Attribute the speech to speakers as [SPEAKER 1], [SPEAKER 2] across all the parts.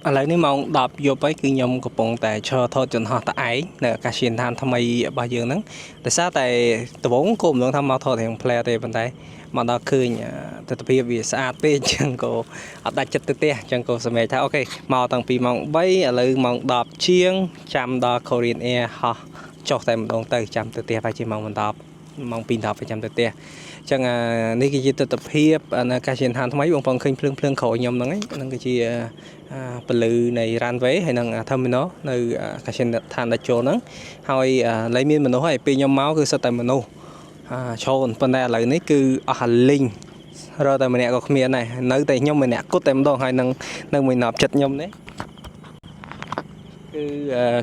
[SPEAKER 1] ឥឡូវនេះម៉ោង10យប់ហើយគឺខ្ញុំកំពុងតែឈរថតយន្តហោះតឯងនៅអាកាសយានដ្ឋានថ្មីរបស់យើងហ្នឹងដោយសារតែដំបូងគោលបំណងថាមកថតរៀងផ្លែទេប៉ុន្តែមកដល់ឃើញទស្សនវិជ្ជាវាស្អាតពេកអញ្ចឹងក៏អត់ដាច់ចិត្តទៅផ្ទះអញ្ចឹងក៏សម្រេចថាអូខេមកតាំងពីម៉ោង3ឥឡូវម៉ោង10ជាងចាំដល់ Korean Air ហោះចុះតែម្ដងទៅចាំទៅផ្ទះប្រហែលជាម៉ោង10ម៉ោង2:10ចាំទៅផ្ទះអញ្ចឹងនេះគឺជាទស្សនវិជ្ជានៅអាកាសយានដ្ឋានថ្មីបងប្អូនឃើញភ្លើងក្រោយខ្ញុំហ្នឹងហ្នឹងគឺជាពលឺនៃ runway ហើយនឹង terminal នៅអាកាសយានដ្ឋានដាច់ចូលហ្នឹងហើយឡើយមានមនុស្សហើយពេលខ្ញុំមកគឺសិតតែមនុស្សច្រើនប៉ុន្តែឥឡូវនេះគឺអស់លីងរកតែម្នាក់ក៏គ្មានដែរនៅតែខ្ញុំម្នាក់គត់តែម្ដងហើយនឹងនៅមួយណប់ចិត្តខ្ញុំនេះគឺ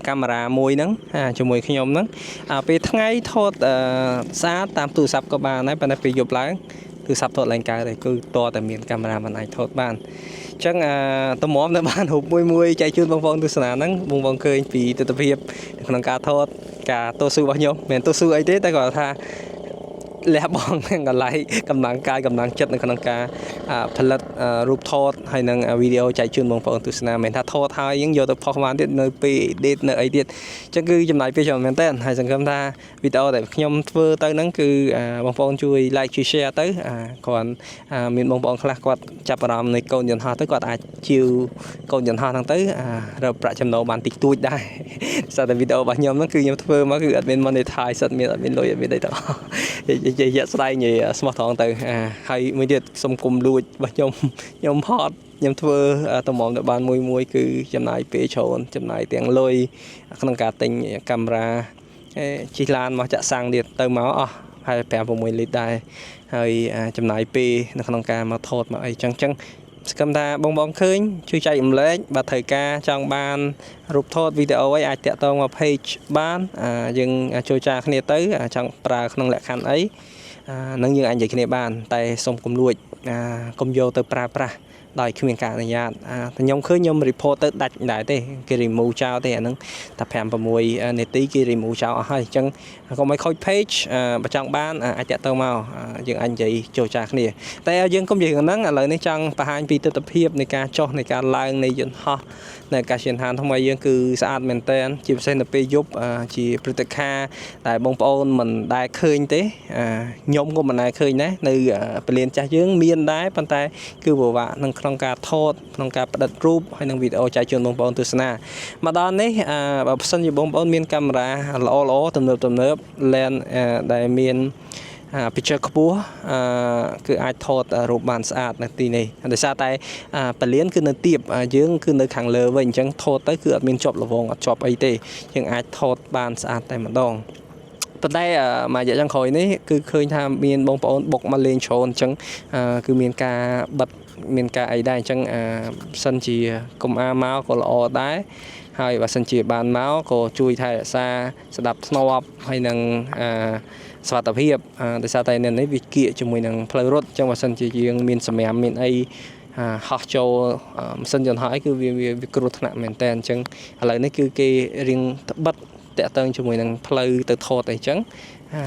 [SPEAKER 1] កាមេរ៉ាមួយហ្នឹងជាមួយខ្ញុំហ្នឹងពេលថ្ងៃថតស្អាតតាមទូរស័ព្ទក៏បានដែរប៉ុន្តែពេលយប់ឡើងទូរស័ព្ទថតឡើងកើតហើយគឺតតែមានកាមេរ៉ាមិនអាចថតបានអញ្ចឹងតម្រាំនៅបានរូបមួយចែកជូនបងប្អូនទស្សនាហ្នឹងបងប្អូនឃើញពីទស្សនវិជ្ជាក្នុងការថតការតស៊ូរបស់ខ្ញុំមិនមែនតស៊ូអីទេតែគាត់ថាលះបង់ទាំងកន្លែងកម្លាំងកាយកម្លាំងចិត្តនៅក្នុងការផលិតរូបថតហើយនឹងវីដេអូចែកជូនបងប្អូនទស្សនាមិនមែនថាថតហើយយើងយកទៅផុសបានទៀតនៅពេល edit នៅអីទៀតអញ្ចឹងគឺចំណាយពេលច្រើនមែនតើហើយសង្ឃឹមថាវីដេអូដែលខ្ញុំធ្វើទៅហ្នឹងគឺបងប្អូនជួយ like ជួយ share ទៅគាត់មានបងប្អូនខ្លះគាត់ចាប់អារម្មណ៍នៃកូនយន្តហោះទៅគាត់អាចជាវកូនយន្តហោះហ្នឹងទៅរកប្រាក់ចំណូលបានតិចតួចដែរសារតែវីដេអូរបស់ខ្ញុំហ្នឹងគឺខ្ញុំធ្វើមកគឺអត់មាន monetize អត់មានលុយអត់មានអីទៅនិយាយស្ដាយនិយាយស្មោះត្រង់ទៅហើយមួយទៀតសុំគុំលួចរបស់ខ្ញុំហត់ខ្ញុំធ្វើតម្រាំទៅបានមួយគឺចំណាយពេលច្រើនចំណាយទាំងលុយក្នុងការទិញកាមេរ៉ាជិះឡានមកចាក់សាំងទៀតទៅមកអស់ហើយ5-6 លីត្រដែរហើយចំណាយពេលនៅក្នុងការមកថតមកអីចឹងសង្ឃឹមថាបងឃើញជួយចែករំលែកបើត្រូវការចង់បានរូបថតវីដេអូអីអាចតាក់ទងមក page បានយើងចូលចាគ្នាទៅចង់ប្រើក្នុងលក្ខខណ្ឌអីនឹងយើងអាចនិយាយគ្នាបានតែសូមកុំលួចកុំយកទៅប្រើប្រាស់ដោយគ្មានការអនុញ្ញាតខ្ញុំឃើញខ្ញុំ report ទៅដាច់ដែរទេគេ remove ចោលទេអាហ្នឹងតែ5-6 នាទីគេ remove ចោលអស់ហើយអញ្ចឹងកុំឲ្យខូច page បើចង់បានអាចតាក់ទងមកយើងអាចនិយាយចូលចាគ្នាតែយើងកុំនិយាយហ្នឹងឥឡូវនេះចង់បង្ហាញពីទស្សនវិជ្ជានៃការចុះនៃការឡើងនៃយន្តហោះនៅអាកាសយានដ្ឋានថ្មីយើងគឺស្អាតមែនតើជាពិសេសនៅពេលយប់ជាព្រឹត្តិការណ៍ដែលបងប្អូនមិនដែលឃើញទេខ្ញុំក៏មិនដែលឃើញដែរនៅពលានចាស់យើងមានដែរប៉ុន្តែគឺពិបាកនឹងក្នុងការថតក្នុងការផ្តិតរូបហើយនឹងវីដេអូចែកជូនបងប្អូនទស្សនាមកដល់នេះបើសិនជាបងប្អូនមានកាមេរ៉ាល្អទំនើបlens ដែលមានpicture ខ្ពស់គឺអាចថតរូបបានស្អាតនៅទីនេះដោយសារតែពលានគឺនៅទាបយើងគឺនៅខាងលើវិញអញ្ចឹងថតទៅគឺអត់មានជាប់លវងអត់ជាប់អីទេយើងអាចថតបានស្អាតតែម្ដងប៉ុន្តែមួយរយៈចុងក្រោយនេះគឺឃើញថាមានបងប្អូនបុកមកលេងច្រើនអញ្ចឹងគឺមានការបិទមានការអីដែរអញ្ចឹងសិនជាកុំមកក៏ល្អដែរហើយបើសិនជាបានមកក៏ជួយថែរក្សាស្ដាប់ធ្នាប់ហើយនឹងសុខភាពដោយសារតែនេះវាគៀកជាមួយនឹងផ្លូវរត់អញ្ចឹងបើសិនជាយើងមានសម្រាប់មានអីហោះចូលម៉ាស៊ីនយន្តហោះអីគឺវាគ្រោះថ្នាក់មែនតើអញ្ចឹងឥឡូវនេះគឺគេរៀងបិទតាក់ទងជាមួយនឹងផ្លូវទៅថតអីចឹង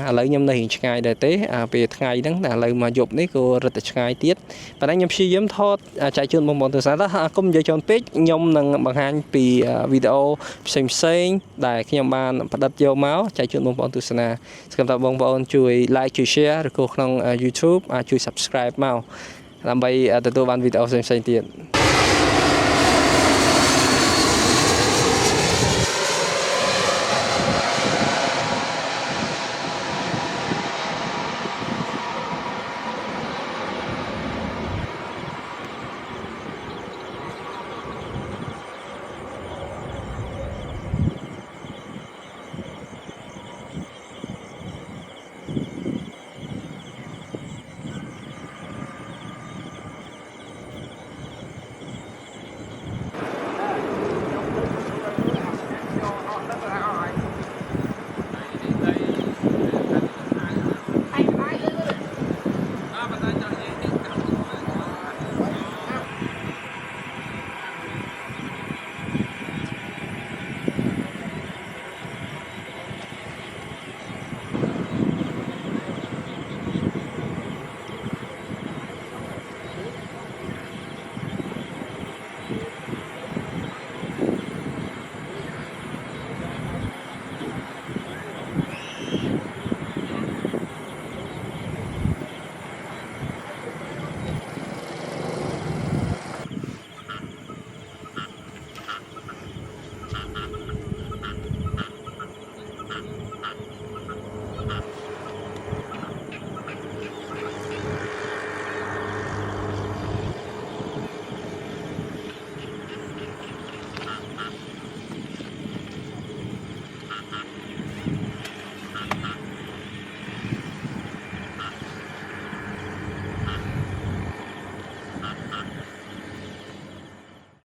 [SPEAKER 1] ឥឡូវខ្ញុំនៅរៀងឆ្ងាយដែរទេពេលថ្ងៃហ្នឹងតែឥឡូវមកយប់នេះក៏រត់តែឆ្ងាយទៀតប៉ុន្តែខ្ញុំព្យាយាមថតចែកជូនបងប្អូនទស្សនាថាកុំនិយាយច្រើនពេកខ្ញុំនឹងបង្ហាញពីវីដេអូផ្សេងដែលខ្ញុំបានផ្តិតយកមកចែកជូនបងប្អូនទស្សនាសង្ឃឹមថាបងប្អូនជួយ like ជួយ share ឬក៏ក្នុង YouTube ជួយ subscribe មកដើម្បីទទួលបានវីដេអូផ្សេងទៀត